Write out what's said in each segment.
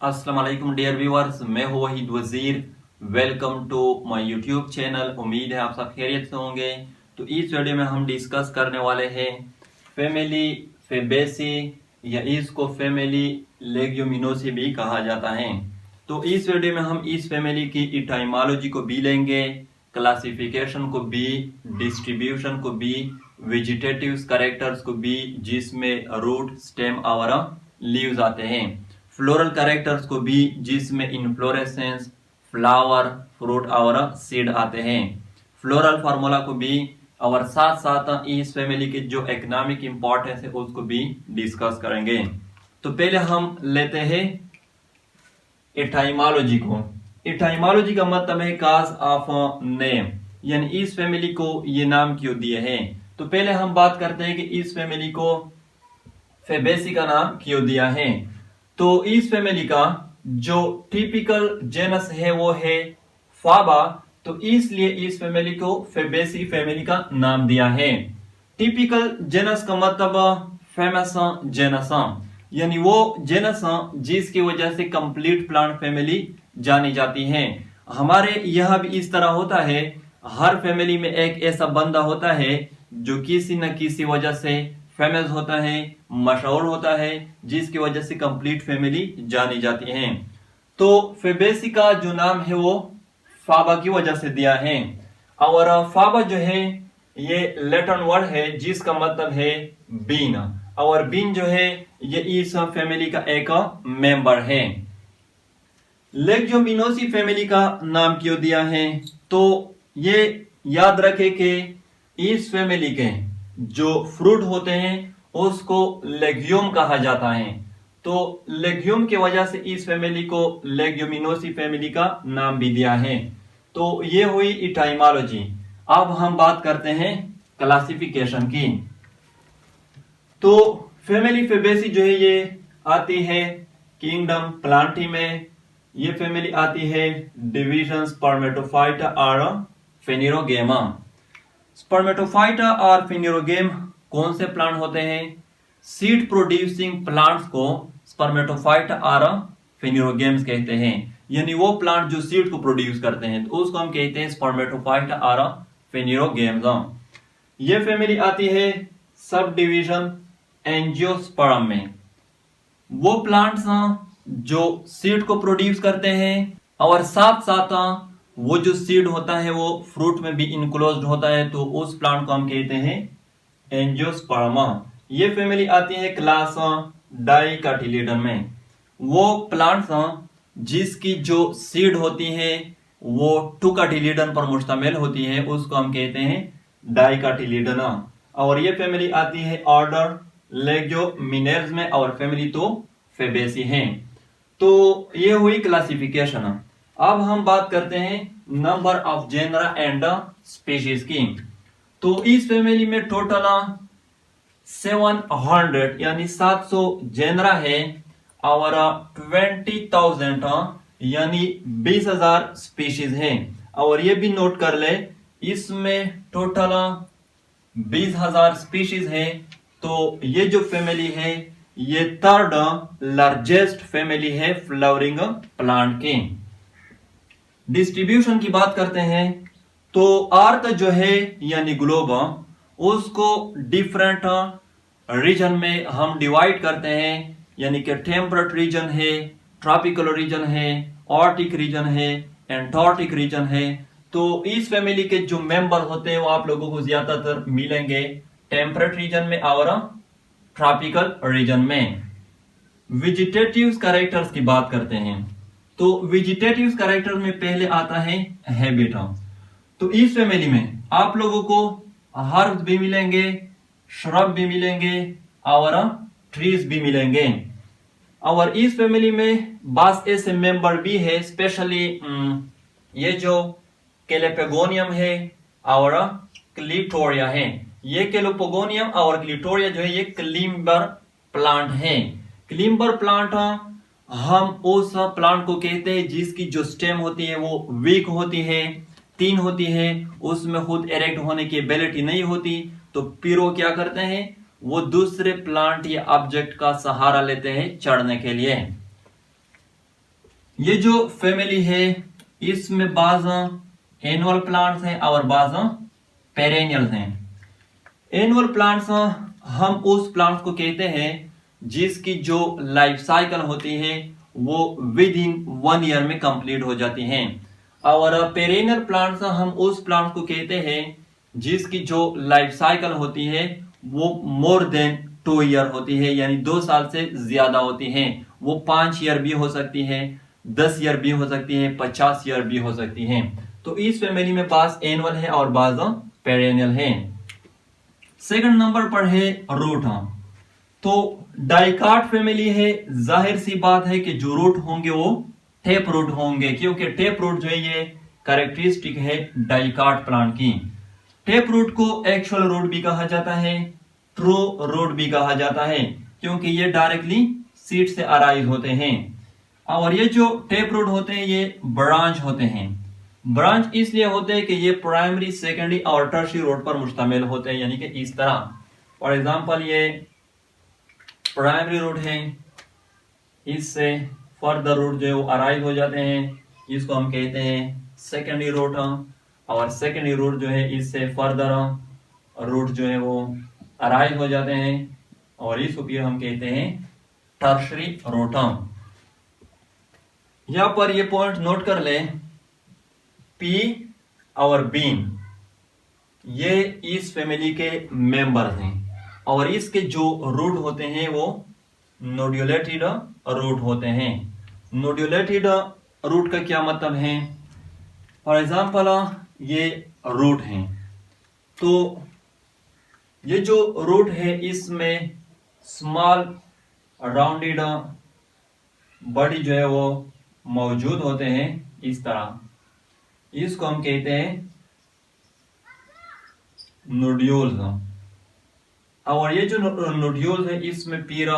अस्सलाम वालेकुम dear viewers, मैं हूं Waheed Wazir. Welcome to my YouTube channel. उम्मीद है आप सब खैरियत से होंगे। तो इस वीडियो में हम डिस्कस करने वाले हैं फैमिली फेबेसी, या इसको फैमिली लेग्यूमिनोसी भी कहा जाता है। तो इस वीडियो में हम इस फैमिली की इटाइमोलॉजी को भी लेंगे, क्लासिफिकेशन को भी, डिस्ट्रीब्यूशन को भी, वेजिटेटिव्स कैरेक्टर्स को भी जिसमें रूट, स्टेम और लीव्स आते हैं, फ्लोरल कैरेक्टर्स को भी जिसमें इनफ्लोरेसेंस, फ्लावर, फ्रूट और सीड आते हैं, फ्लोरल फार्मूला को भी, और साथ साथ इस फैमिली के जो इकोनॉमिक इंपॉर्टेंस है उसको भी डिस्कस करेंगे। तो पहले हम लेते हैं एटाइमोलॉजी को। एटाइमोलॉजी का मतलब है काज ऑफ नेम, यानी इस फैमिली को ये नाम क्यों दिए हैं। तो पहले हम बात करते हैं कि इस फैमिली को फेबेसी का नाम क्यों दिया है। तो इस फैमिली का जो टिपिकल जेनस है वो है फाबा, तो इसलिए इस फैमिली को फेबेसी फैमिली का नाम दिया है। टिपिकल जेनस का मतलब फेमस जेनस, यानी वो जेनस जिसकी वजह से कंप्लीट प्लांट फैमिली जानी जाती है। हमारे यहाँ भी इस तरह होता है, हर फैमिली में एक ऐसा बंदा होता है जो किसी न किसी वजह से फेमस होता है, मशहूर होता है, जिसकी वजह से कंप्लीट फैमिली जानी जाती है। तो फेबेसी का जो नाम है वो फाबा की वजह से दिया है। और फाबा जो है ये लैटिन वर्ड है जिसका मतलब है बीन, और बीन जो है ये इस फैमिली का एक मेंबर है। लेग्यूमिनोसी फैमिली का नाम क्यों दिया है, तो ये याद रखें कि इस फैमिली के जो फ्रूट होते हैं उसको लेग्यूम कहा जाता है। तो लेग्यूम की वजह से इस फैमिली को लेग्यूमिनोसी फैमिली का नाम भी दिया है। तो ये हुई इटाइमोलॉजी। अब हम बात करते हैं क्लासिफिकेशन की। तो फैमिली फेबेसी जो है ये आती है किंगडम प्लांटी में। ये फैमिली आती है डिविजन स्पर्मेटोफाइट और फेनिरोगेमा। स्पर्मेटोफाइट और फेनिरोगेम कौन से प्लांट होते हैं? सीड प्रोड्यूसिंग प्लांट्स को स्पर्मेटोफाइट और फेनिरोगेम्स कहते हैं, यानी वो प्लांट जो सीड को प्रोड्यूस करते हैं तो उसको हम कहते हैं स्पर्मेटोफाइट और फेनिरोगेम्स। ये फैमिली आती है सब डिवीजन एंजियोस्पर्म में। वो प्लांट्स जो सीड को प्रोड्यूस करते हैं और साथ साथ वो जो सीड होता है वो फ्रूट में भी इनक्लोज्ड होता है, तो उस प्लांट को हम कहते हैं एंजियोस्पर्मा। ये फैमिली आती है क्लास डाइकोटिलीडन में। वो प्लांट्स जिसकी जो सीड होती है वो टुकोटिलीडन पर मुश्तमिल होती है उसको हम कहते हैं डाइकोटिलीडन। और ये फैमिली आती है ऑर्डर लेग्यूमिनेल्स में, और फैमिली तो फेबेसी है। तो ये हुई क्लासिफिकेशन। अब हम बात करते हैं number of genera and species की। तो इस फैमिली में टोटल 700 यानी 700 जेनरा है और 20,000 यानी 20,000 स्पीशीज हैं। और ये भी नोट कर ले, इसमें टोटल 20,000 स्पीशीज है। तो ये जो फैमिली है ये थर्ड लार्जेस्ट फैमिली है फ्लावरिंग प्लांट की। डिस्ट्रीब्यूशन की बात करते हैं तो अर्थ जो है यानी ग्लोब उसको डिफरेंट रीजन में हम डिवाइड करते हैं, यानी कि टेम्परेट रीजन है, ट्रॉपिकल रीजन है, आर्टिक रीजन है, एंटार्क्टिक रीजन है। तो इस फैमिली के जो मेंबर होते हैं वो आप लोगों को ज्यादातर मिलेंगे टेम्परेट रीजन में और ट्रॉपिकल रीजन में। वेजिटेटिव्स कैरेक्टर्स की बात करते हैं तो वेजिटेटिव्स कैरेक्टर में पहले आता है हैबिटेट। तो इस फैमिली में आप लोगों को हर्ब्स भी मिलेंगे, श्रब भी मिलेंगे और ट्रीज भी मिलेंगे। और इस फैमिली में बास ऐसे मेंबर भी है, स्पेशली ये जो कैलेपेगोनियम है और क्लिटोरिया है। ये कैलेपेगोनियम और क्लिटोरिया जो है ये क्लिम्बर प्लांट है। क्लिम्बर प्लांट हम उस प्लांट को कहते हैं जिसकी जो स्टेम होती है वो वीक होती है, तीन होती है, उसमें खुद इरेक्ट होने की एबिलिटी नहीं होती। तो फिर वो क्या करते हैं, वो दूसरे प्लांट या ऑब्जेक्ट का सहारा लेते हैं चढ़ने के लिए। ये जो फैमिली है इसमें बाज एनुअल प्लांट्स हैं और बाज पेरेनियल्स हैं। एनुअल प्लांट्स हम उस प्लांट्स को कहते हैं जिसकी जो लाइफ साइकिल होती है वो विद इन 1 ईयर में कंप्लीट हो जाती हैं। और पेरेनियल प्लांट्स हम उस प्लांट्स को कहते हैं जिसकी जो लाइफ साइकिल होती है वो मोर देन 2 ईयर होती है, यानी 2 साल से ज्यादा होती है। वो 5 ईयर भी हो सकती है, 10 ईयर भी हो सकती है, 50 ईयर भी हो सकती है। तो इस फैमिली में बाज एनुअल है और बाज पेरेनियल है। सेकंड नंबर पर है रूट। तो डाइकाट फैमिली है, जाहिर सी बात है कि जो रूट होंगे वो टेप रूट होंगे, क्योंकि टेप रूट जो है ये कैरेक्टरिस्टिक है डाइकाट प्लांट की। टेप रूट को एक्चुअल रूट भी कहा जाता है, ट्रू रूट भी कहा जाता है, क्योंकि ये डायरेक्टली सीड से अराइज होते हैं। और ये जो टेप रूट होते हैं ये ब्रांच होते हैं। ब्रांच इसलिए होते हैं कि ये प्राइमरी, सेकेंडरी और टर्शियरी रूट पर मुश्तमिल होते हैं, यानी कि इस तरह। फॉर एग्जांपल ये प्राइमरी रूट है, इससे फर्दर रूट जो है वो अराइज हो जाते हैं, इसको हम कहते हैं सेकेंडरी रूट। और सेकेंडरी रूट जो है इससे फर्दर रूट जो है वो अराइज हो जाते हैं और इसको फिर हम कहते हैं टर्शियरी रूट। यहां पर ये पॉइंट नोट कर लें, पी और बीन ये इस फैमिली के मेंबर्स हैं और इसके जो रूट होते हैं वो नोड्यूलेटेड रूट होते हैं। नोड्यूलेटेड रूट का क्या मतलब है? फॉर एग्जांपल ये रूट है, तो ये जो रूट है इसमें स्मॉल राउंडेड बॉडी जो है वो मौजूद होते हैं इस तरह, इसको हम कहते हैं नोड्यूल्स। और ये जो नोड्यूल्स है इसमें पूरा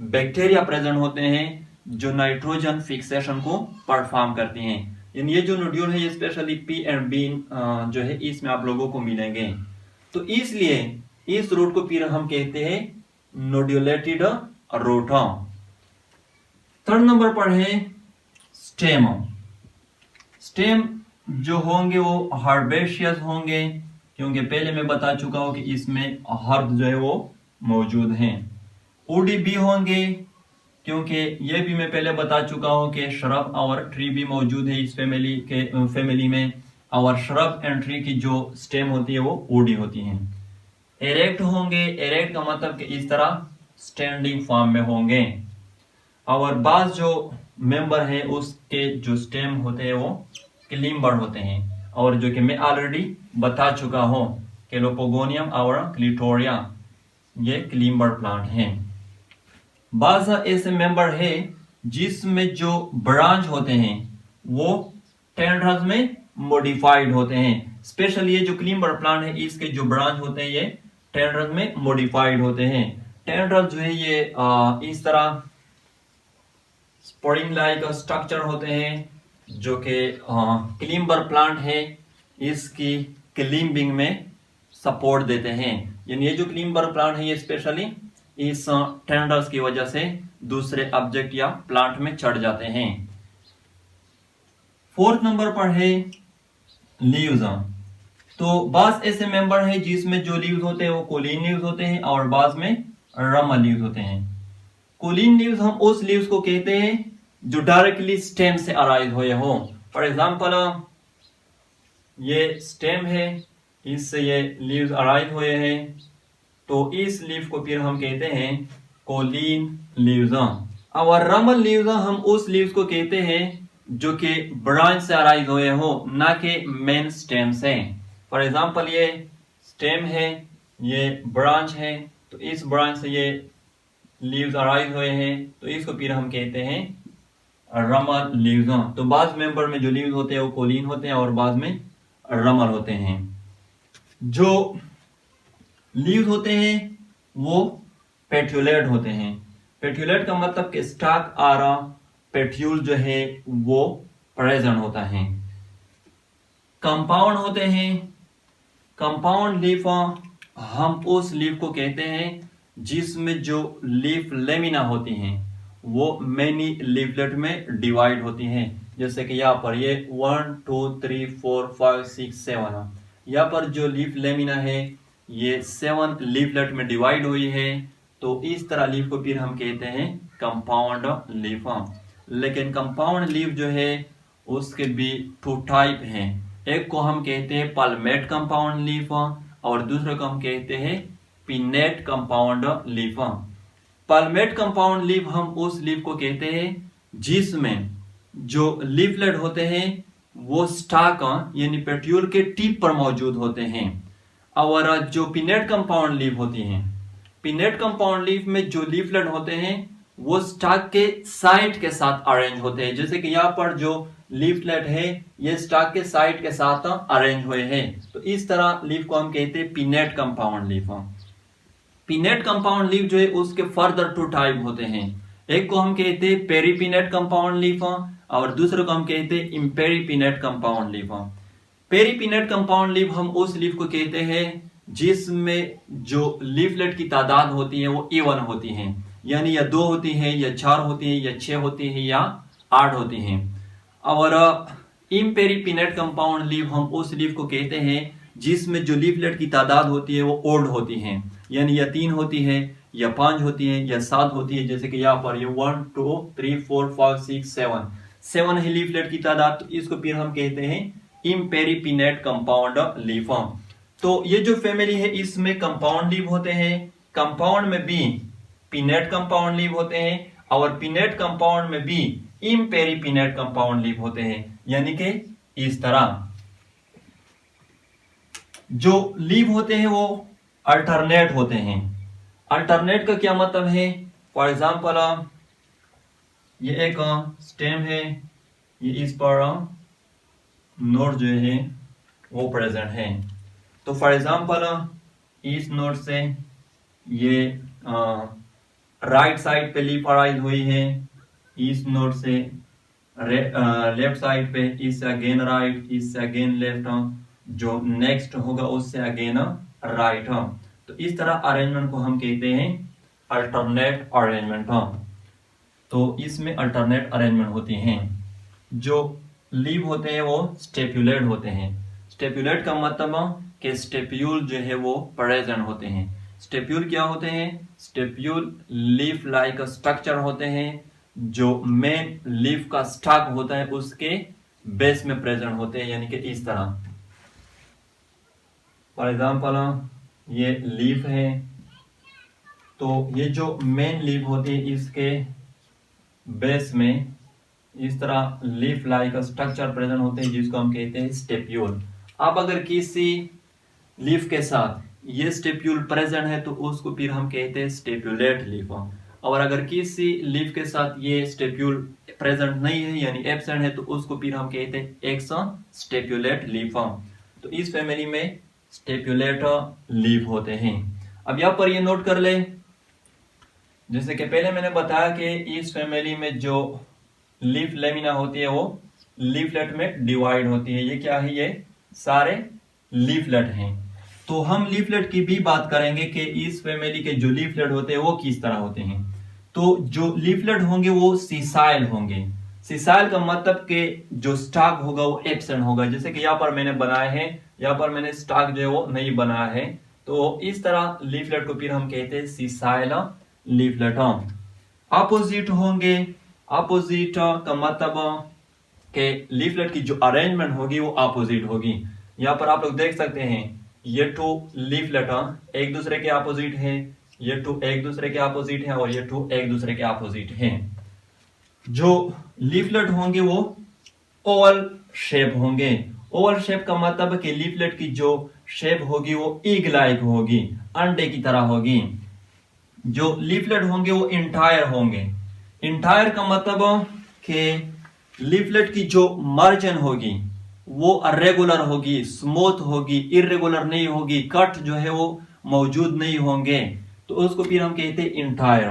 बैक्टीरिया प्रेजेंट होते हैं जो नाइट्रोजन फिक्सेशन को परफॉर्म करती हैं। यानी ये जो नोड्यूल है ये स्पेशली पी एंड बीन जो है इसमें आप लोगों को मिलेंगे। तो इसलिए इस रूट को फिर हम कहते हैं नोड्यूलेटेड रूट। थर्ड नंबर पर है स्टेम। स्टेम जो होंगे वो हर्बेशियस होंगे, क्योंकि पहले मैं बता चुका हूं कि इसमें हर्ब जो है वो मौजूद हैं। वुडी भी होंगे, क्योंकि ये भी मैं पहले बता चुका हूं कि श्रब और ट्री भी मौजूद है इस फैमिली में। और श्रब एंड ट्री की जो स्टेम होती है वो वुडी होती है। एरेक्ट होंगे, एरेक्ट का मतलब कि इस तरह स्टैंडिंग फॉर्म में होंगे। और बाज जो मेंबर है उसके जो स्टेम होते हैं वो क्लिम्बर होते हैं, और जो कि मैं ऑलरेडी बता चुका हूं केलोपोगोनियम और क्लिटोरिया ये क्लिम्बर प्लांट हैं। बाज ऐसे मेंबर है जिसमें जो ब्रांच होते हैं वो टेंड्रल्स में मॉडिफाइड होते हैं। स्पेशली ये जो क्लिम्बर प्लांट है इसके जो ब्रांच होते हैं ये टेंड्रल्स में मॉडिफाइड होते हैं। टेंड्रल जो है ये इस तरह स्पोरिंग लाइक स्ट्रक्चर होते हैं जो कि क्लिम्बर प्लांट है इसकी क्लिम्बिंग में सपोर्ट देते हैं। यानी ये जो क्लिम्बर प्लांट है ये स्पेशली इस टेंडर्स की वजह से दूसरे ऑब्जेक्ट या प्लांट में चढ़ जाते हैं। फोर्थ नंबर पर है लीव्स। तो बाज ऐसे मेंबर है जिसमें जो लीव्स होते हैं वो कोलिन लीव्स होते हैं और बाज में रमल लीव्स होते हैं। कोलिन लीव्स हम उस लीव्स को कहते हैं जो डायरेक्टली स्टेम से अराइज हुए हो। फॉर एग्जांपल ये स्टेम है, इससे ये लीव्स अराइज हुए हैं, तो इस लीव को फिर हम कहते हैं कोलिन लीव्स। और रमल लीव्स हम उस लीव्स को कहते हैं जो कि ब्रांच से अराइज हुए हो, ना कि मेन स्टेम से। फॉर एग्जांपल ये स्टेम है, ये ब्रांच है, तो इस ब्रांच से ये लीव्स अराइज हुए हैं, तो इसको फिर हम कहते हैं रमल लीव्स। तो बाज मेंबर में जो लीव्स होते हैं वो कोलिन होते हैं और बाज में रमल होते हैं। जो लीव्स होते हैं वो पेट्यूलेट होते हैं। पेट्यूलेट का मतलब कि स्टॉक और पेट्यूल जो है वो प्रेजेंट होता है। कंपाउंड होते हैं। कंपाउंड लीफ हम उस लीफ को कहते हैं जिसमें जो लीफ लेमिना होती हैं वो मैनी लीफलेट में डिवाइड होती हैं। जैसे कि यहाँ पर ये 1 2 3 4 5 6 7, यहाँ पर जो लीफ लेमिना है ये 7 लीफलेट में डिवाइड हुई है। तो इस तरह लीफ को फिर हम कहते हैं कंपाउंड लीफ। लेकिन कंपाउंड लीफ जो है उसके भी 2 टाइप हैं। एक को हम कहते हैं पाल्मेट कंपाउंड लीफ और दूसरे को हम कहते हैं pinnate compound leaf. Palmate compound leaf हम उस लीफ को कहते हैं जिसमें जो लीफलेट होते हैं वो स्टाक यानी पेट्यूल के टिप पर मौजूद होते हैं। और जो पिनेट कंपाउंड लीफ होती हैं, पिनेट कंपाउंड लीफ में जो लीफलेट होते हैं वो स्टाक के साइड के साथ अरेंज होते हैं। जैसे कि यहाँ पर जो लीफलेट है ये स्टाक के साइड के साथ अरेंज हुए हैं। तो इस तरह लीफ को हम कहते हैं pinnate compound leaf. Pinnate compound leaf जो है उसके फर्दर 2 टाइप होते हैं। एक को हम कहते हैं पेरीपिनेट कंपाउंड लीफ और दूसरे को हम कहते हैं इम्पेरीपिनेट कंपाउंड लीफ। पेरीपिनेट कंपाउंड लीफ हम उस लीफ को कहते हैं जिसमें जो लीफलेट की तादाद होती है वो इवन होती है, यानी या 2 होती है या 4 होती है या 6 होती है या 8 होती है। और इम्पेरीपिनेट कंपाउंड लीफ हम उस लीफ को कहते हैं जिसमें जो लीफलेट की तादाद होती है वो ओड होती है, यानी या 3 होती है या 5 होती है या 7 होती है। जैसे कि यहाँ पर ये 1 2 3 4 5 6 7 है लीफलेट की तादाद। तो इसको फिर हम कहते हैं इम्पेरीपिनेट कंपाउंड लीफ। तो ये जो फैमिली है इसमें कंपाउंड लीफ होते हैं, कंपाउंड में भी पिनेट कंपाउंड लीफ होते हैं और पिनेट कंपाउंड में भी इम्पेरीपिनेट कंपाउंड लीफ होते हैं। यानी कि इस तरह जो लीफ होते हैं वो अल्टरनेट होते हैं। अल्टरनेट का क्या मतलब है? फॉर एग्जाम्पल ये एक स्टेम है, ये इस पर नोड जो है वो प्रेजेंट है। तो फॉर एग्जाम्पल इस नोड से ये राइट साइड पे लीफ अराइज हुई है, इस नोड से लेफ्ट साइड पे, इससे अगेन राइट, इससे अगेन लेफ्ट, जो नेक्स्ट होगा उससे अगेन राइट। तो इस तरह अरेंजमेंट को हम कहते हैं अल्टरनेट अरेंजमेंट। तो इसमें अल्टरनेट अरेंजमेंट होती हैं। जो लीफ होते हैं वो स्टेपुलेट होते हैं। स्टेपुलेट का मतलब कि स्टेप्यूल जो है वो प्रेजेंट होते हैं। स्टेप्यूल क्या होते हैं? स्टेप्यूल लीफ लाइक स्ट्रक्चर होते हैं जो मेन लीफ का स्टॉक होता है उसके बेस में प्रेजेंट होते हैं, यानी कि इस तरह। फॉर एग्जाम्पल ये लीफ है, तो ये जो मेन लीफ होती है इसके बेस में इस तरह लीफ लाइक स्ट्रक्चर प्रेजेंट होते हैं जिसको हम कहते हैं स्टेप्यूल। अब अगर किसी लीफ के साथ ये स्टेप्यूल प्रेजेंट है तो उसको फिर हम कहते हैं स्टेपुलेट लीफ। और अगर किसी लीफ के साथ ये स्टेप्यूल प्रेजेंट नहीं है यानी एब्सेंट है तो उसको फिर हम कहते हैं एक्स स्टेपुलेट लीफ। तो इस फैमिली में स्टेपुलेट लीफ होते हैं। अब यहाँ पर ये नोट कर ले, जैसे कि पहले मैंने बताया कि इस फैमिली में जो लीफ लेमिना होती है वो लीफलेट में डिवाइड होती है। ये क्या है? ये सारे लीफलेट हैं। तो हम लीफलेट की भी बात करेंगे कि इस फैमिली के जो लीफलेट होते हैं वो किस तरह होते हैं। तो जो लीफलेट होंगे वो सीसाइल होंगे। सीसाइल का मतलब कि जो स्टॉक होगा वो एब्सेंट होगा। जैसे कि यहाँ पर मैंने बनाए हैं, यहाँ पर मैंने स्टॉक जो है वो नहीं बनाया है। तो इस तरह लीफलेट को फिर हम कहते हैं सीसाइल लीफलेट। अपोजिट होंगे। अपोजिट का मतलब कि लीफलेट की जो अरेंजमेंट होगी वो अपोजिट होगी। यहाँ पर आप लोग देख सकते हैं ये 2 लीफलेट एक दूसरे के अपोजिट है, ये 2 एक दूसरे के अपोजिट है और ये 2 एक दूसरे के अपोजिट हैं। जो लीफलेट होंगे वो ओवल शेप होंगे। ओवल शेप का मतलब कि लीफलेट की जो शेप होगी वो ईग लाइक होगी, अंडे की तरह होगी। जो लीफलेट होंगे वो इंटायर होंगे। इंटायर का मतलब कि लीफलेट की जो मार्जिन होगी वो रेगुलर होगी, स्मूथ होगी, इरेगुलर नहीं होगी, कट जो है वो मौजूद नहीं होंगे। तो उसको फिर हम कहते हैं इंटायर।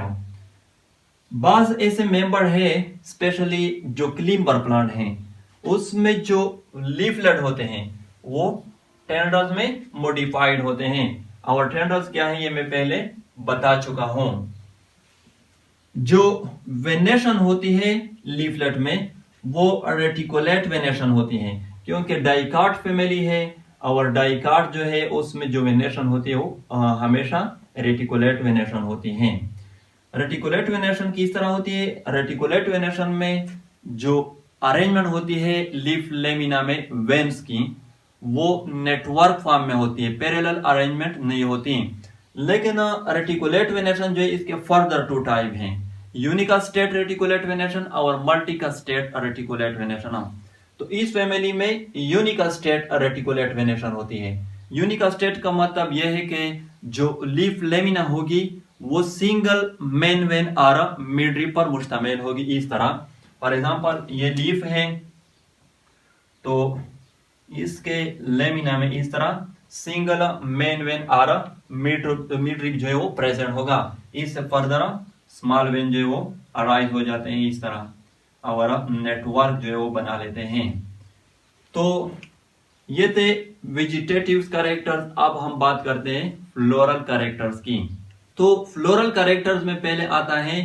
बाज ऐसे मेंबर है स्पेशली जो क्लिम्बर प्लांट हैं उसमें जो लीफलेट होते हैं वो टेंडल्स में मॉडिफाइड होते हैं। और टेंडल्स क्या है ये मैं पहले बता चुका हूं। जो वेनेशन होती है लीफलेट में वो रेटिकुलेट वेनेशन होती है, क्योंकि डाइकाट फैमिली है और डाइकाट जो है उसमें जो वेनेशन होती है वो हमेशा रेटिकुलेट वेनेशन होती है। रेटिकुलेट वेनेशन किस तरह होती है? रेटिकुलेट वेनेशन में जो अरेंजमेंट होती है लीफ लेमिना में वेन्स की, वो नेटवर्क फॉर्म में होती है, पैरेलल अरेंजमेंट नहीं होती। लेकिन रेटिकुलेट वेनेशन जो है इसके फर्दर टू टाइप हैं, यूनिक स्टेट रेटिकुलेट वेनेशन और मल्टी स्टेट रेटिकुलेट वेनेशन। तो इस फैमिली में यूनिक स्टेट रेटिकुलेट वेनेशन होती है। यूनिक स्टेट का मतलब यह है कि जो लीफ लेमिना होगी वो सिंगल मेन वेन और मिडरिप पर मुश्तमिल होगी। इस तरह फॉर एग्जांपल ये लीफ है तो इसके लेमिना में इस तरह सिंगल मेन वेन और मिडरिप जो है वो प्रेजेंट होगा। इससे फर्दर स्मॉल वेन जो है वो अराइज हो जाते हैं इस तरह और नेटवर्क जो है वो बना लेते हैं। तो ये थे वेजिटेटिव कैरेक्टर्स। अब हम बात करते हैं फ्लोरल कैरेक्टर्स की। तो फ्लोरल कैरेक्टर्स में पहले आता है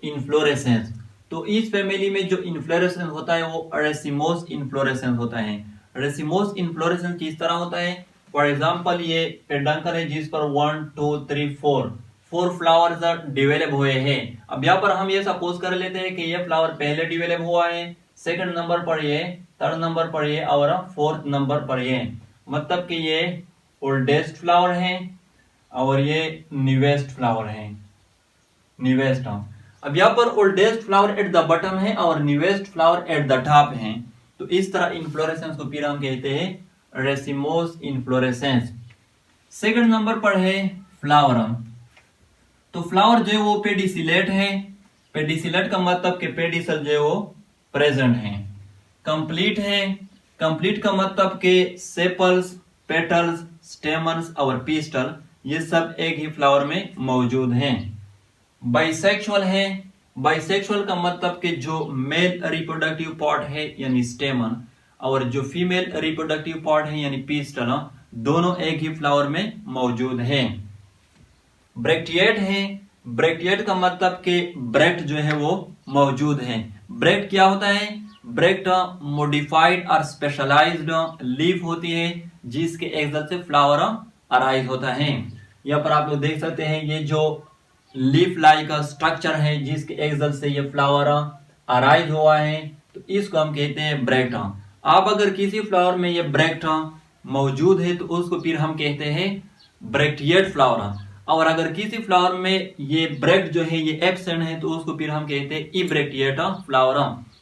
इन्फ्लोरेसेंस। तो इस फैमिली में जो इन्फ्लोरेसेंस होता है वो रेसिमोस इन्फ्लोरेसेंस होता है। रेसिमोस इन्फ्लोरेसेंस किस तरह होता है? फॉर एग्जांपल ये पेडंकल है जिस पर 1 2 3 4 फ्लावर्स डेवलप हुए हैं। अब यहाँ पर हम ये सपोज कर लेते हैं कि ये फ्लावर पहले डेवलप हुआ है, सेकंड नंबर पर ये, थर्ड नंबर पर ये और फोर्थ नंबर पर ये, मतलब कि ये ओल्डेस्ट फ्लावर है और ये न्यूएस्ट फ्लावर है, न्यूएस्ट। अब यहाँ पर oldest flower at the bottom है और newest flower at the top है। तो इस तरह इन्फ्लोरेसेंस को फिर हम कहते हैं रेसिमोस इन्फ्लोरेसेंस। सेकंड नंबर पर है फ्लावर। तो फ्लावर जो है वो पेडिसिलेट है। पेडिसिलेट का मतलब कि पेडिसल जो है वो प्रेजेंट है। कंप्लीट है। कंप्लीट का मतलब कि सेपल्स, पेटल्स, स्टेमन्स और पिस्टल ये सब एक ही फ्लावर में मौजूद हैं। बाइसेक्सुअल है। बाइसेक्सुअल का मतलब कि जो मेल रिप्रोडक्टिव पार्ट है यानी स्टेमन और जो फीमेल रिप्रोडक्टिव पार्ट है यानी पिस्टल दोनों एक ही फ्लावर में मौजूद है। ब्रैक्टिएट है। ब्रैक्टिएट का मतलब कि ब्रैक्ट जो है वो मौजूद है। ब्रैक्ट क्या होता है? ब्रैक्ट मॉडिफाइड और स्पेशलाइज्ड लीफ होती है जिसके एक्सल से फ्लावर अराइज होता है। यहाँ पर आप लोग देख सकते हैं ये जो लीफ लाइक स्ट्रक्चर है जिसके एक्सल से ये फ्लावर अराइज हुआ है, तो इसको हम कहते हैं ब्रैक्ट। आप अगर किसी फ्लावर में ये ब्रैक्ट मौजूद है तो उसको फिर हम कहते हैं ब्रैक्टिएट फ्लावर। और अगर किसी फ्लावर में ये ब्रैक्ट जो है ये एब्सेंट है तो उसको फिर हम कहते हैं इब्रैक्टिएट फ्लावर।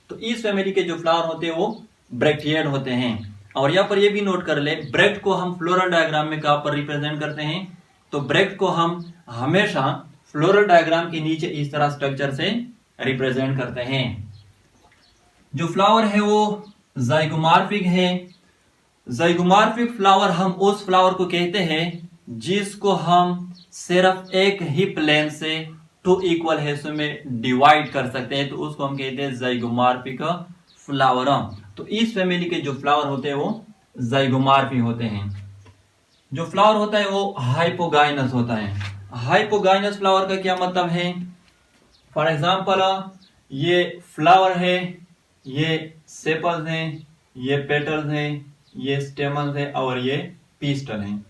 तो इस फैमिली के जो फ्लावर होते हैं वो ब्रैक्टिएट होते हैं। और यहाँ पर ये भी नोट कर ले, ब्रैक्ट को हम फ्लोरल डायग्राम में कहां पर रिप्रेजेंट करते हैं? तो ब्रैक्ट को हम हमेशा फ्लोरल डायग्राम के नीचे इस तरह स्ट्रक्चर से रिप्रेजेंट करते हैं। जो फ्लावर है वो जाइगोमॉर्फिक है। जाइगोमॉर्फिक फ्लावर हम उस फ्लावर को कहते हैं जिसको हम सिर्फ एक ही प्लेन से 2 इक्वल हिस्सों में डिवाइड कर सकते हैं, तो उसको हम कहते हैं जाइगोमॉर्फिक फ्लावर। तो इस फैमिली के जो फ्लावर होते हैं वो जाइगोमॉर्फिक होते हैं। जो फ्लावर होता है वो हाइपोगाइनस होता है। हाइपोगाइनस फ्लावर का क्या मतलब है? फॉर एग्जांपल ये फ्लावर है, ये सेपल्स हैं, ये पेटल्स हैं, ये स्टेमन्स हैं और ये पिस्टल हैं।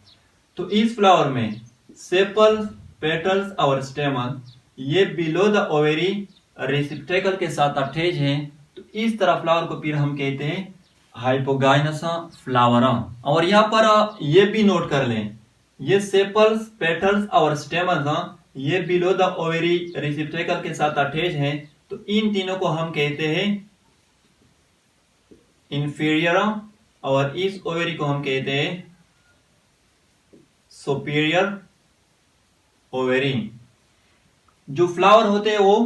तो इस फ्लावर में सेपल्स, पेटल्स और स्टेमन ये बिलो द ओवेरी रिसेप्टेकल के साथ अटैच हैं। तो इस तरह फ्लावर को फिर हम कहते हैं हाइपोगाइनस फ्लावर। और यहाँ पर ये भी नोट कर लें, ये सेपल्स, पेटल्स और स्टेमन ये बिलो द ओवेरी रिसेप्टेकल के साथ अटैच हैं। तो इन तीनों को हम कहते हैं इंफीरियर और इस ओवेरी को हम कहते हैं सुपीरियर ओवेरी। जो फ्लावर होते हैं वो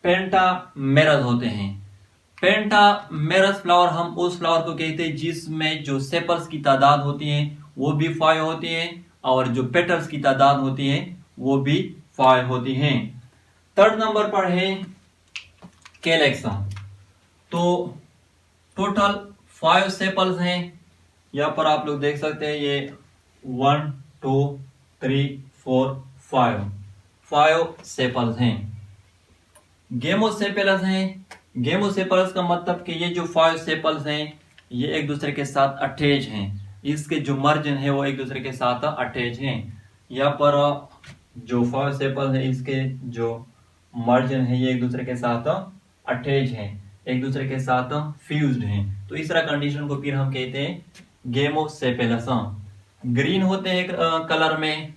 पेंटामेरस होते हैं। पेंटामेरस फ्लावर हम उस फ्लावर को कहते हैं जिसमें जो सेपल्स की तादाद होती है वो भी 5 होती है और जो पेटल्स की तादाद होती है वो भी 5 होती है। थर्ड नंबर पर है कैलेक्स। तो टोटल 5 सेपल्स हैं। यहाँ पर आप लोग देख सकते हैं ये 1 2 3 4 5 सेपल्स हैं। गेमोसेपेलस हैं। गेमोसेपेलस का मतलब कि ये जो 5 सेपल्स हैं ये एक दूसरे के साथ अटैच हैं, इसके जो मार्जिन है वो एक दूसरे के साथ अटैच हैं। यहाँ पर जो 5 सेपल है इसके जो मार्जिन है ये एक दूसरे के साथ अटैच हैं, एक दूसरे के साथ फ्यूज्ड हैं। तो इस तरह कंडीशन को फिर हम कहते हैं गेमोसेपेलस। ग्रीन होते हैं कलर में,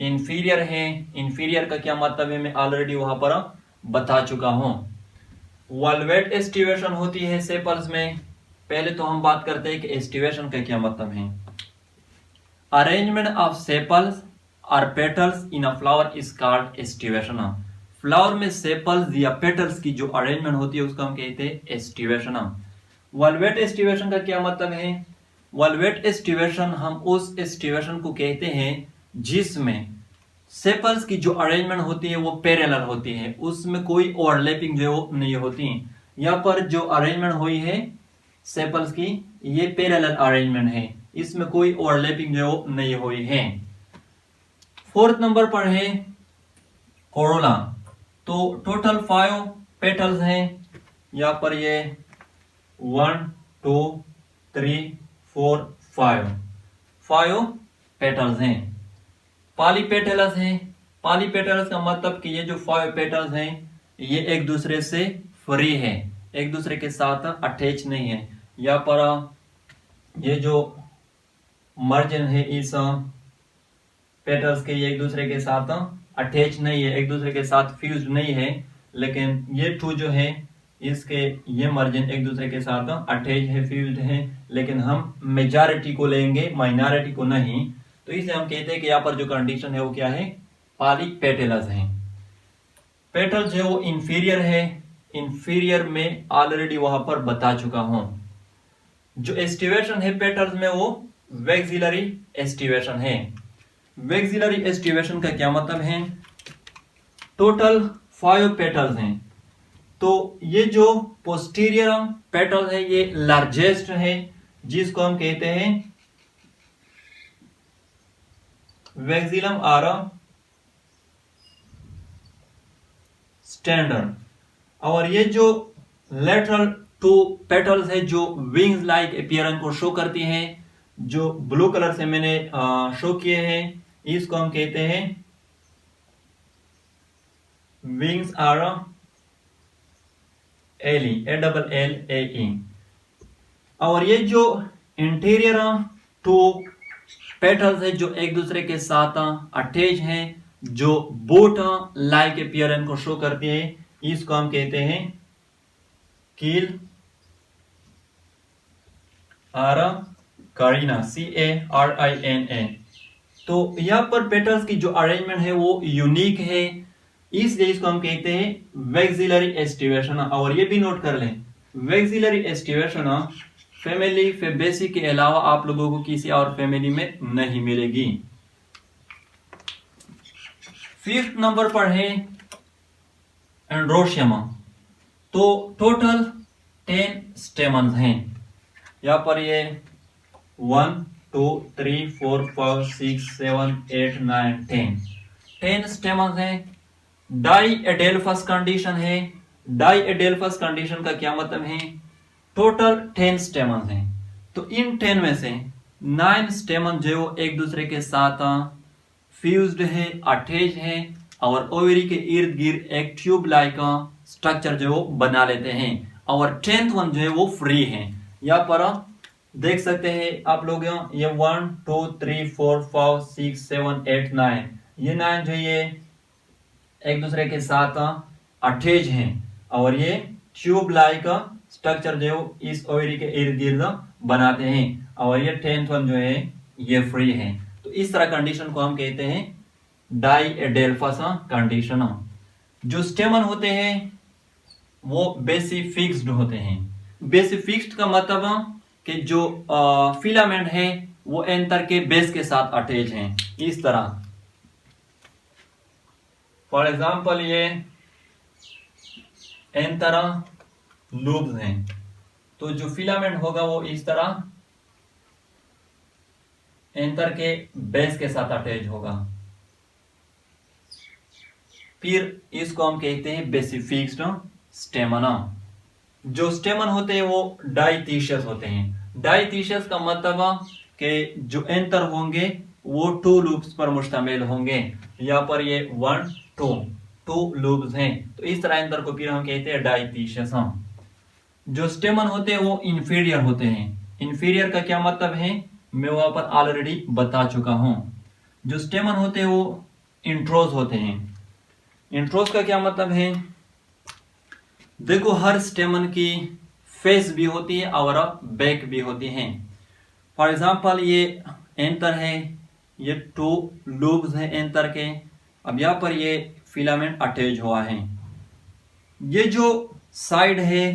इंफीरियर है। इंफीरियर का क्या मतलब है मैं ऑलरेडी वहां पर बता चुका हूं। वल्वेट एस्टिवेशन होती है सेपल्स में। पहले तो हम बात करते हैं कि एस्टिवेशन का क्या मतलब है। अरेंजमेंट ऑफ सेपल्स और petals in a flower is called aestivation. Flower में सेपल्स या पेटल्स की जो अरेंजमेंट होती है उसको हम कहते हैं एस्टिवेशन। वल्वेट एस्टिवेशन का क्या मतलब है। वल्वेट एस्टिवेशन हम उस एस्टिवेशन को कहते हैं जिसमें सेपल्स की जो अरेंजमेंट होती है वो पैरेलल होती है, उसमें कोई ओवरलैपिंग जो है वो नहीं होती। यहाँ पर जो अरेंजमेंट हुई है सेपल्स की ये पैरेलल अरेंजमेंट है, इसमें कोई ओवरलैपिंग जो है वो नहीं हुई है। 4th नंबर पर है कोरोला। तो टोटल 5 पेटल्स हैं। यहाँ पर ये 1 2 3 4 5 पेटल्स हैं। पॉलीपेटल्स हैं। पॉलीपेटल्स का मतलब कि ये जो 5 पेटल्स हैं ये एक दूसरे से फ्री है, एक दूसरे के साथ अटैच नहीं है। यहाँ पर ये जो मार्जिन है इस पेटल्स के ये एक दूसरे के साथ अटैच नहीं है, एक दूसरे के साथ फ्यूज्ड नहीं है, लेकिन ये 2 जो है इसके ये मार्जिन एक दूसरे के साथ अटैच है, फ्यूज्ड है, लेकिन हम मेजॉरिटी को लेंगे माइनॉरिटी को नहीं। तो इसे हम कहते हैं कि यहाँ पर जो कंडीशन है वो क्या है, पॉलीपेटल्स है। पेटल जो है वो इंफीरियर है। इंफीरियर में ऑलरेडी वहां पर बता चुका हूं। जो एस्टिवेशन है पेटल्स में वो वैक्सिलरी एस्टिवेशन है। वैक्सिलरी एस्टिवेशन का क्या मतलब है। टोटल 5 पेटल्स हैं। तो ये जो पोस्टीरियर पेटल है ये लार्जेस्ट है, जिसको हम कहते हैं वैक्सिलम आरा स्टैंडर्ड। और ये जो लेटरल 2 पेटल्स है जो विंग्स लाइक अपीयरेंस को शो करती हैं, जो ब्लू कलर से मैंने शो किए हैं, इसको हम कहते हैं विंग्स आर एली, ALLAE। और ये जो इंटीरियर 2 पेटल्स है जो एक दूसरे के साथ अटैच हैं, जो बोट लाइक अपीयरेंस को शो करती है, इसको हम कहते हैं कील आर कारिना, CARINA। तो यहां पर पेटल्स की जो अरेंजमेंट है वो यूनिक है, इसलिए इसको हम कहते हैं वैक्सिलरी एस्टिवेशन। और ये भी नोट कर लें, वैक्सिलरी एस्टिवेशन फैमिली फेबेसी के अलावा आप लोगों को किसी और फैमिली में नहीं मिलेगी। 5th नंबर पर है एंड्रोशियमा। तो टोटल 10 स्टेमन्स हैं। यहाँ पर ये 1 2 3 4 5 6 7 8 9 10 स्टेमन्स हैं। डाई एडेल्फस कंडीशन है। डाई एडेल्फस कंडीशन का क्या मतलब है, टोटल 10 स्टेमन्स हैं। तो इन 10 में से 9 स्टेमन जो वो एक दूसरे के साथ फ्यूज्ड है, अटैच है, और ओवरी के इर्द गिर्द एक ट्यूब लाइक स्ट्रक्चर जो वो बना लेते हैं। और 10th वन जो है वो फ्री है। यहाँ पर देख सकते हैं आप लोग, ये 1 2 3 4 5 6 7 8 9, ये 9 जो ये एक दूसरे के साथ अटैच हैं, और ये ट्यूब लाइक स्ट्रक्चर जो इस ओवरी के इर्द गिर्द बनाते हैं। और ये 10th वन जो है ये फ्री है। तो इस तरह कंडीशन को हम कहते हैं डाई एडेल्फस कंडीशन। जो स्टेमन होते हैं वो बेसी फिक्स्ड होते हैं। बेसी फिक्स्ड का मतलब कि जो फिलामेंट है वो एंथर के बेस के साथ अटैच हैं, इस तरह। फॉर एग्जाम्पल ये एंथर लूप्स हैं, तो जो फिलामेंट होगा वो इस तरह एंथर के बेस के साथ अटैच होगा। फिर इसको हम कहते हैं बेसिफिक्स्ड स्टेमना। जो स्टेमन होते हैं वो डाइथिशियस होते हैं। डाइथिशियस का मतलब कि जो एंतर होंगे वो 2 लूप्स पर मुश्तमिल होंगे। यहाँ पर ये 1 2 लूप्स हैं, तो इस तरह एंतर को फिर हम कहते हैं डाइथिशियस। जो स्टेमन होते हैं वो इंफीरियर होते हैं। इंफीरियर का क्या मतलब है मैं वहां पर ऑलरेडी बता चुका हूं। जो स्टेमन होते हैं वो इंट्रोज होते हैं। इंट्रोज का क्या मतलब है, देखो हर स्टेमन की फेस भी होती है और बैक भी होती है। फॉर एग्जांपल ये एंतर है, ये 2 लूब्स हैं एंतर के। अब यहाँ पर ये फिलामेंट अटैच हुआ है। ये जो साइड है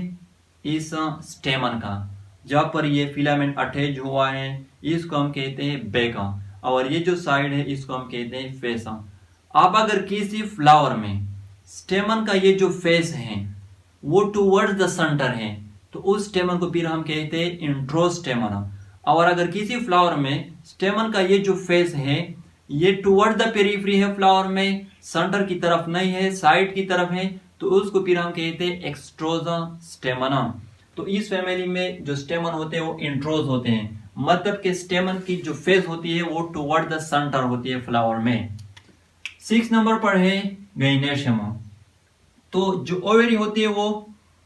इस स्टेमन का जहां पर ये फिलामेंट अटैच हुआ है इसको हम कहते हैं बैक, और ये जो साइड है इसको हम कहते हैं फेस। अब अगर किसी फ्लावर में स्टेमन का ये जो फेस है वो टुवर्ड्स द सेंटर है तो उस स्टेमन को फिर हम कहते हैं इंट्रोस्टेमन। और अगर किसी फ्लावर में स्टेमन का ये जो फेस है ये टुवर्ड द पेरिफेरी है, फ्लावर में सेंटर की तरफ नहीं है, साइड की तरफ है, तो उसको फिर हम कहते हैं एक्सट्रोस्टेमन। तो इस फैमिली में जो स्टेमन होते हैं वो इंट्रोज होते हैं, मतलब कि स्टेमन की जो फेस होती है वो टुवर्ड द सेंटर होती है फ्लावर में। 6 नंबर पर है गाइनेशियम। तो जो ओवेरी होती है वो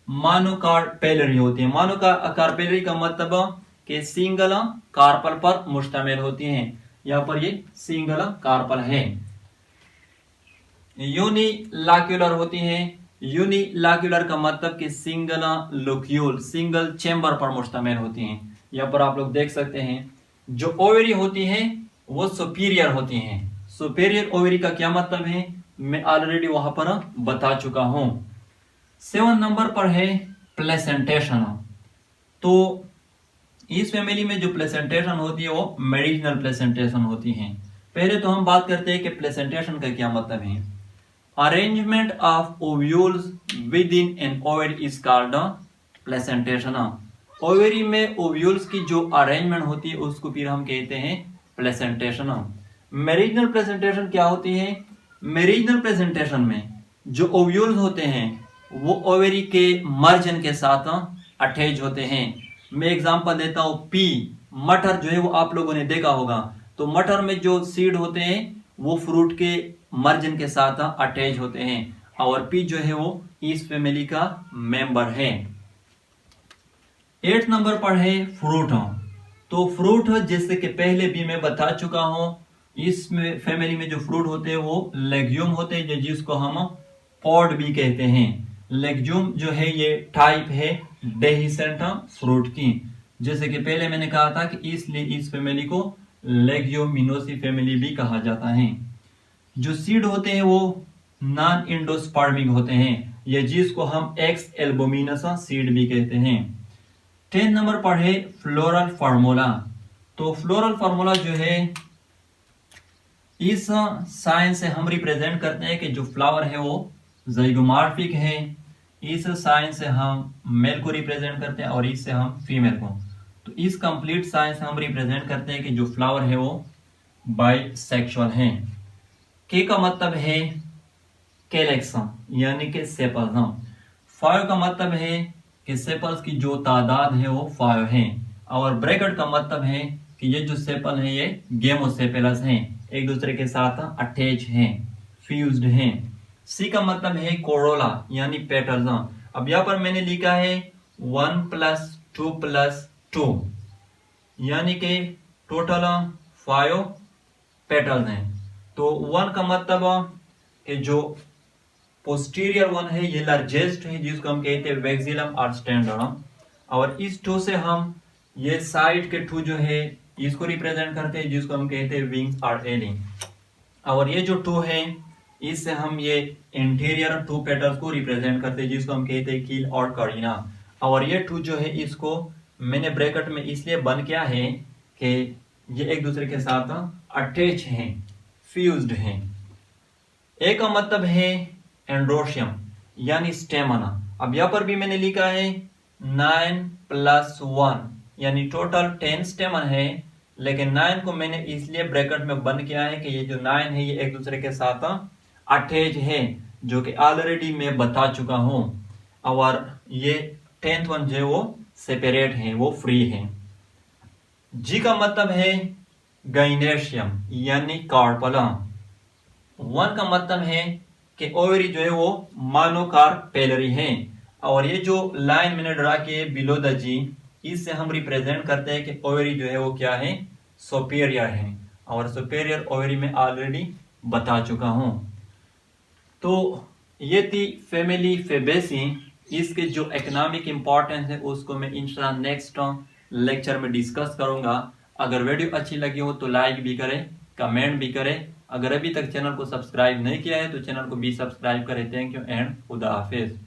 मोनोकार्पेलरी होती है। मोनोकार्पेलरी का मतलब कि सिंगल कार्पल पर मुश्तमिल होती हैं। यहाँ पर ये सिंगल कार्पल है। यूनिलैक्युलर होती हैं। यूनिलैक्युलर का मतलब कि सिंगल लोक्यूल, सिंगल चेंबर पर मुश्तमिल होती हैं। यहाँ पर आप लोग देख सकते हैं। जो ओवेरी होती है वो सुपीरियर होती हैं। सुपीरियर ओवेरी का क्या मतलब है मैं ऑलरेडी वहां पर बता चुका हूं। 7 नंबर पर है प्लेसेंटेशन। तो इस फैमिली में जो प्लेसेंटेशन होती है वो मेरिजिनल प्लेसेंटेशन होती है। पहले तो हम बात करते हैं कि प्लेसेंटेशन का क्या मतलब है। Arrangement of ovules with in an ovary is called placentation. Ovary में ओव्यूल्स की जो अरेंजमेंट होती है उसको फिर हम कहते हैं प्लेसेंटेशन। मेरिजिनल प्लेसेंटेशन क्या होती है, मेरिजिनल प्रेजेंटेशन में जो ओव्यूल्स होते हैं वो ओवेरी के मार्जिन के साथ अटैच होते हैं। मैं एग्जांपल देता हूं, पी मटर जो है वो आप लोगों ने देखा होगा। तो मटर में जो सीड होते हैं वो फ्रूट के मार्जिन के साथ अटैच होते हैं, और पी जो है वो इस फैमिली का मेंबर है। 8 नंबर पर है फ्रूट। तो फ्रूट जैसे कि पहले भी मैं बता चुका हूं, इसमें फैमिली में जो फ्रूट होते हैं वो लेग्यूम होते हैं जिसको हम पॉड भी कहते हैं। लेग्यूम जो है ये टाइप है डेहिसेंट फ्रूट की। जैसे कि पहले मैंने कहा था कि इसलिए इस फैमिली को लेग्यूमिनोसी फैमिली भी कहा जाता है। जो सीड होते हैं वो नॉन इंडोस्पर्मिक होते हैं, ये जिसको हम एक्स एल्बुमिनस सीड भी कहते हैं। 10 नंबर पर है फ्लोरल फार्मूला। तो फ्लोरल फार्मूला जो है इस साइन से हम रिप्रेजेंट करते हैं कि जो फ्लावर है वो ज़ाइगोमॉर्फिक है। इस साइन से हम मेल को रिप्रेजेंट करते हैं और इससे हम फीमेल को। तो इस कंप्लीट साइन से हम रिप्रेजेंट करते हैं कि जो फ्लावर है वो बाइसेक्सुअल है। के का मतलब है कैलेक्स यानी कि सेपल्स। 5 का मतलब है कि सेपल्स की जो तादाद है वो 5 है, और ब्रैकेट का मतलब है कि ये जो सेपल है ये गेमोसेपेलस हैं, एक दूसरे के साथ अटैच हैं, फ्यूज्ड हैं। सी का मतलब है कोरोला यानी पेटल्स। अब यहाँ पर मैंने लिखा है 1 + 2 + 2 यानी कि टोटल 5 पेटल्स हैं। तो 1 का मतलब कि जो पोस्टीरियर 1 है ये लार्जेस्ट है जिसको हम कहते हैं वैक्सिलम और स्टेंडरम, और इस 2 से हम ये साइड के 2 जो है इसको रिप्रेजेंट करते हैं जिसको हम कहते हैं विंग्स और एलिंग, और ये जो 2 है इससे हम ये इंटीरियर 2 पेटल्स को रिप्रेजेंट करते हैं जिसको हम कहते हैं कील और करीना, और ये 2 जो है इसको मैंने ब्रैकेट में इसलिए बंद किया है कि ये एक दूसरे के साथ अटैच हैं, फ्यूज्ड हैं। ए का मतलब है एंड्रोशियम यानी स्टेमना। अब यहाँ पर भी मैंने लिखा है 9 + 1 यानी टोटल 10 स्टेमन है, लेकिन 9 को मैंने इसलिए ब्रैकेट में बंद किया है कि ये जो 9 है ये एक दूसरे के साथ अटैच है, जो कि ऑलरेडी मैं बता चुका हूं। और ये 10th वन जो है वो सेपरेट है, वो फ्री है। जी का मतलब है गाइनेशियम यानी कार्पला। 1 का मतलब है कि ओवरी जो है वो मोनोकार्पेलरी है। और ये जो लाइन मैंने ड्रा की है बिलो द जी, इससे हम रिप्रेजेंट करते हैं कि ओवरी जो है वो क्या है, सुपेरियर है। और सुपेरियर ओवरी में ऑलरेडी बता चुका हूं। तो ये थी फैमिली फेबेसी। इसके जो इकोनॉमिक इंपॉर्टेंस है उसको मैं इंशाल्लाह नेक्स्ट लेक्चर में डिस्कस करूंगा। अगर वीडियो अच्छी लगी हो तो लाइक भी करें, कमेंट भी करें। अगर अभी तक चैनल को सब्सक्राइब नहीं किया है तो चैनल को भी सब्सक्राइब करें। थैंक यू एंड खुदा हाफिज।